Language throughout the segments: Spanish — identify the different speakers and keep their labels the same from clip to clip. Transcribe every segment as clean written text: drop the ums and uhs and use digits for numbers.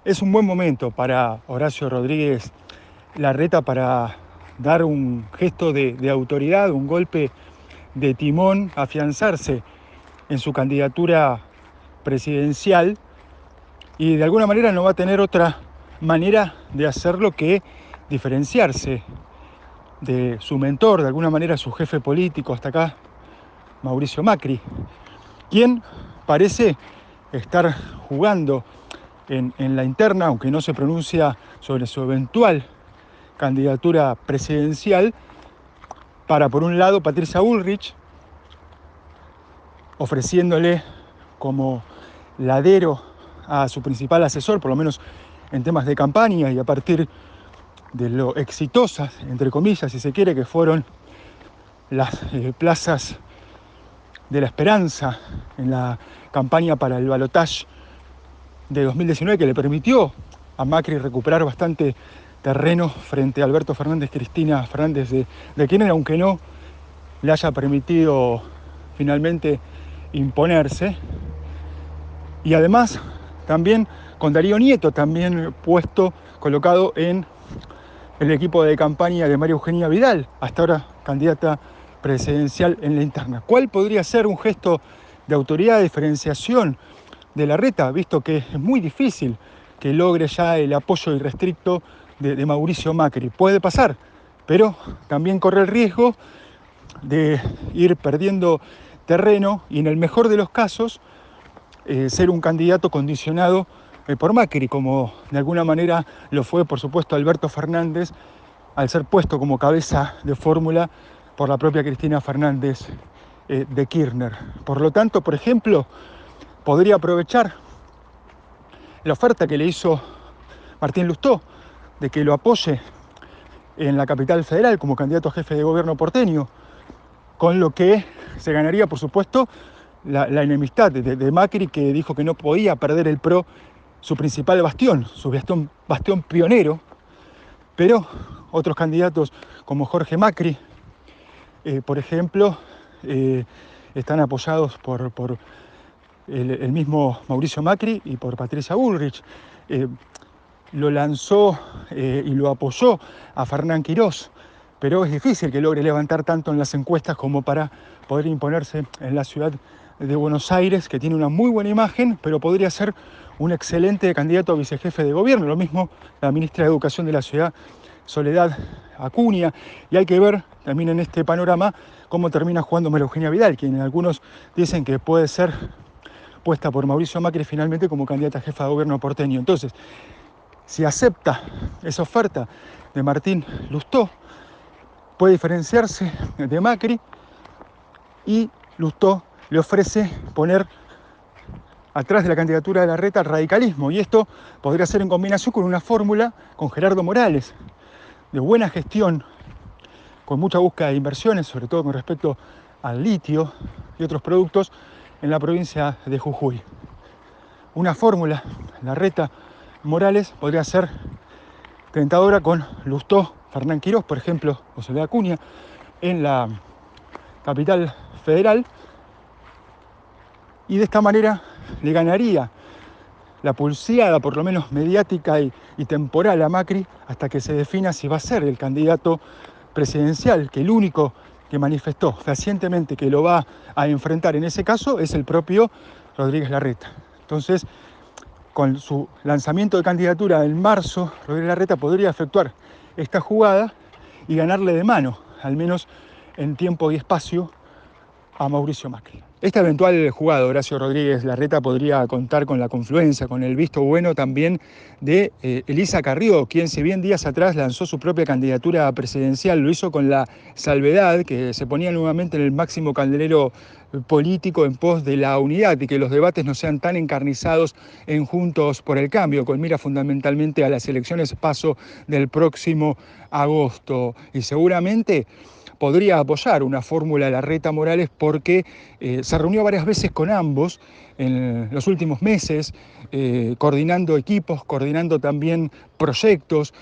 Speaker 1: Es un buen momento para Horacio Rodríguez Larreta para dar un gesto de autoridad, un golpe de timón, afianzarse en su candidatura presidencial, y de alguna manera no va a tener otra manera de hacerlo que diferenciarse de su mentor, de alguna manera su jefe político hasta acá, Mauricio Macri, quien parece estar jugando en la interna, aunque no se pronuncia sobre su eventual candidatura presidencial, para, por un lado, Patricia Bullrich, ofreciéndole como ladero a su principal asesor, por lo menos en temas de campaña, y a partir de lo exitosas, entre comillas, si se quiere, que fueron las plazas de la esperanza en la campaña para el balotaje de 2019, que le permitió a Macri recuperar bastante terreno frente a Alberto Fernández, Cristina Fernández de Kirchner, aunque no le haya permitido finalmente imponerse. Y además también con Darío Nieto, también colocado en el equipo de campaña de María Eugenia Vidal, hasta ahora candidata presidencial en la interna. ¿Cuál podría ser un gesto de autoridad, de diferenciación de Larreta, visto que es muy difícil que logre ya el apoyo irrestricto de Mauricio Macri? Puede pasar, pero también corre el riesgo de ir perdiendo terreno y, en el mejor de los casos, ser un candidato condicionado por Macri, como de alguna manera lo fue, por supuesto, Alberto Fernández, al ser puesto como cabeza de fórmula por la propia Cristina Fernández de Kirchner. Por lo tanto, por ejemplo, podría aprovechar la oferta que le hizo Martín Lustó de que lo apoye en la capital federal como candidato a jefe de gobierno porteño, con lo que se ganaría, por supuesto, la enemistad de Macri, que dijo que no podía perder el PRO, su principal bastión, su bastión pionero. Pero otros candidatos como Jorge Macri, por ejemplo, están apoyados por el mismo Mauricio Macri y por Patricia Bullrich. Lo lanzó y lo apoyó a Fernán Quirós, pero es difícil que logre levantar tanto en las encuestas como para poder imponerse en la ciudad de Buenos Aires, que tiene una muy buena imagen, pero podría ser un excelente candidato a vicejefe de gobierno. Lo mismo la ministra de Educación de la ciudad, Soledad Acuña. Y hay que ver también en este panorama cómo termina jugando María Eugenia Vidal, quien algunos dicen que puede ser puesta por Mauricio Macri finalmente como candidata a jefa de gobierno porteño. Entonces, si acepta esa oferta de Martín Lustó, puede diferenciarse de Macri, y Lustó le ofrece poner atrás de la candidatura de Larreta al radicalismo, y esto podría ser en combinación con una fórmula con Gerardo Morales, de buena gestión, con mucha búsqueda de inversiones, sobre todo con respecto al litio y otros productos en la provincia de Jujuy. Una fórmula, Larreta Morales, podría ser tentadora con Lustó, Fernán Quirós, por ejemplo, o Soledad Acuña, en la capital federal, y de esta manera le ganaría la pulseada, por lo menos mediática y temporal, a Macri hasta que se defina si va a ser el candidato presidencial, que el único que manifestó fehacientemente que lo va a enfrentar en ese caso es el propio Rodríguez Larreta. Entonces, con su lanzamiento de candidatura en marzo, Rodríguez Larreta podría efectuar esta jugada y ganarle de mano, al menos en tiempo y espacio, a Mauricio Macri. Esta eventual jugada de Horacio Rodríguez Larreta podría contar con la confluencia, con el visto bueno también de Elisa Carrió, quien, si bien días atrás lanzó su propia candidatura presidencial, lo hizo con la salvedad que se ponía nuevamente en el máximo candelero político en pos de la unidad y que los debates no sean tan encarnizados en Juntos por el Cambio, con mira fundamentalmente a las elecciones PASO del próximo agosto. Y seguramente podría apoyar una fórmula de Larreta Morales porque se reunió varias veces con ambos en los últimos meses, coordinando equipos, coordinando también proyectos,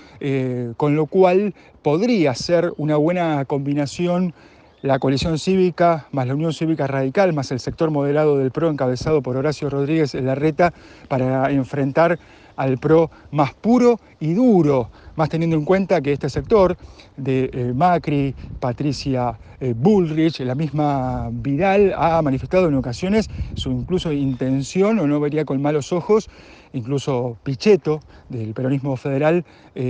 Speaker 1: con lo cual podría ser una buena combinación la coalición cívica, más la Unión Cívica Radical, más el sector moderado del PRO encabezado por Horacio Rodríguez Larreta para enfrentar al PRO más puro y duro, más teniendo en cuenta que este sector de Macri, Patricia Bullrich, la misma Vidal, ha manifestado en ocasiones su incluso intención, o no vería con malos ojos, incluso Pichetto, del peronismo federal,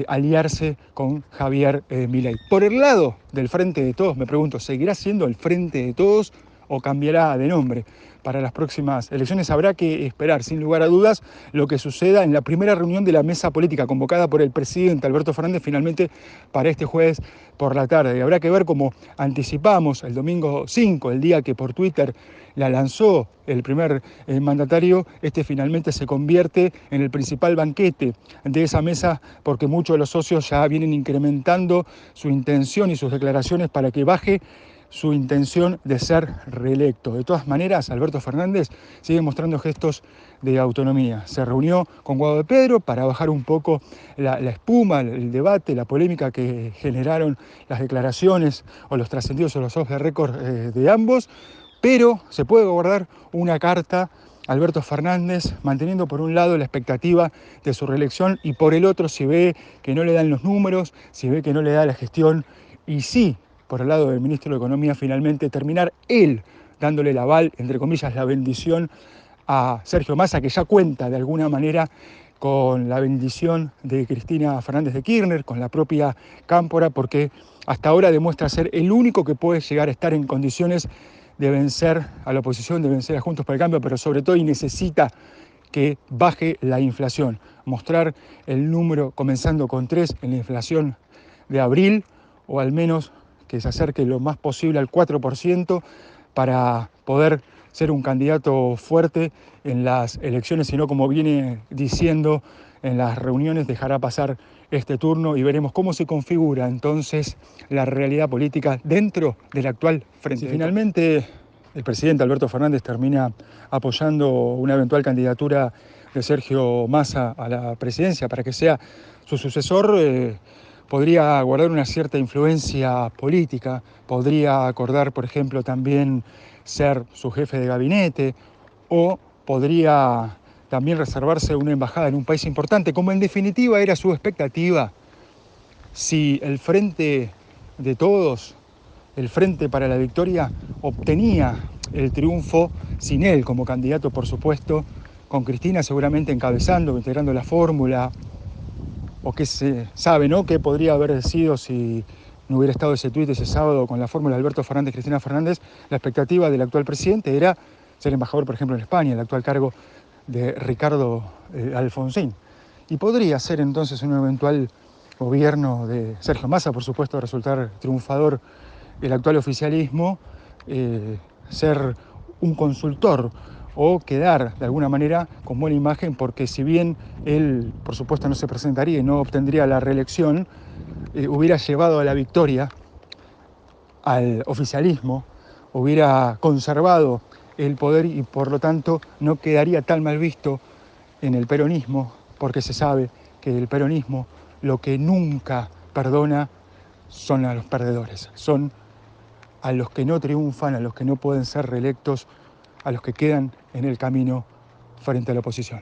Speaker 1: aliarse con Javier Milei. Por el lado del Frente de Todos, me pregunto, ¿seguirá siendo el Frente de Todos o cambiará de nombre? Para las próximas elecciones habrá que esperar, sin lugar a dudas, lo que suceda en la primera reunión de la mesa política convocada por el presidente Alberto Fernández finalmente para este jueves por la tarde. Y habrá que ver, como anticipamos el domingo 5, el día que por Twitter la lanzó el primer mandatario, este finalmente se convierte en el principal banquete de esa mesa, porque muchos de los socios ya vienen incrementando su intención y sus declaraciones para que baje su intención de ser reelecto. De todas maneras, Alberto Fernández sigue mostrando gestos de autonomía. Se reunió con Guado de Pedro para bajar un poco la espuma, el debate, la polémica que generaron las declaraciones o los trascendidos o los off the record de ambos, pero se puede guardar una carta Alberto Fernández, manteniendo por un lado la expectativa de su reelección y por el otro, si ve que no le dan los números, si ve que no le da la gestión, y sí, por el lado del ministro de Economía, finalmente terminar él dándole el aval, entre comillas, la bendición a Sergio Massa, que ya cuenta de alguna manera con la bendición de Cristina Fernández de Kirchner, con la propia Cámpora, porque hasta ahora demuestra ser el único que puede llegar a estar en condiciones de vencer a la oposición, de vencer a Juntos por el Cambio, pero sobre todo y necesita que baje la inflación, mostrar el número comenzando con 3 en la inflación de abril, o al menos que se acerque lo más posible al 4% para poder ser un candidato fuerte en las elecciones, sino como viene diciendo en las reuniones, dejará pasar este turno y veremos cómo se configura entonces la realidad política dentro del actual frente. Si finalmente el presidente Alberto Fernández termina apoyando una eventual candidatura de Sergio Massa a la presidencia para que sea su sucesor, podría guardar una cierta influencia política, podría acordar, por ejemplo, también ser su jefe de gabinete, o podría también reservarse una embajada en un país importante, como en definitiva era su expectativa si el Frente de Todos, el Frente para la Victoria, obtenía el triunfo sin él como candidato, por supuesto, con Cristina seguramente encabezando, integrando la fórmula, o qué se sabe, ¿no?, qué podría haber sido si no hubiera estado ese tuit ese sábado con la fórmula de Alberto Fernández, Cristina Fernández. La expectativa del actual presidente era ser embajador, por ejemplo, en España, el actual cargo de Ricardo Alfonsín. Y podría ser entonces un eventual gobierno de Sergio Massa, por supuesto, resultar triunfador el actual oficialismo, ser un consultor o quedar de alguna manera con buena imagen, porque si bien él, por supuesto, no se presentaría y no obtendría la reelección, hubiera llevado a la victoria al oficialismo, hubiera conservado el poder y por lo tanto no quedaría tan mal visto en el peronismo, porque se sabe que el peronismo lo que nunca perdona son a los perdedores, son a los que no triunfan, a los que no pueden ser reelectos, a los que quedan en el camino frente a la oposición.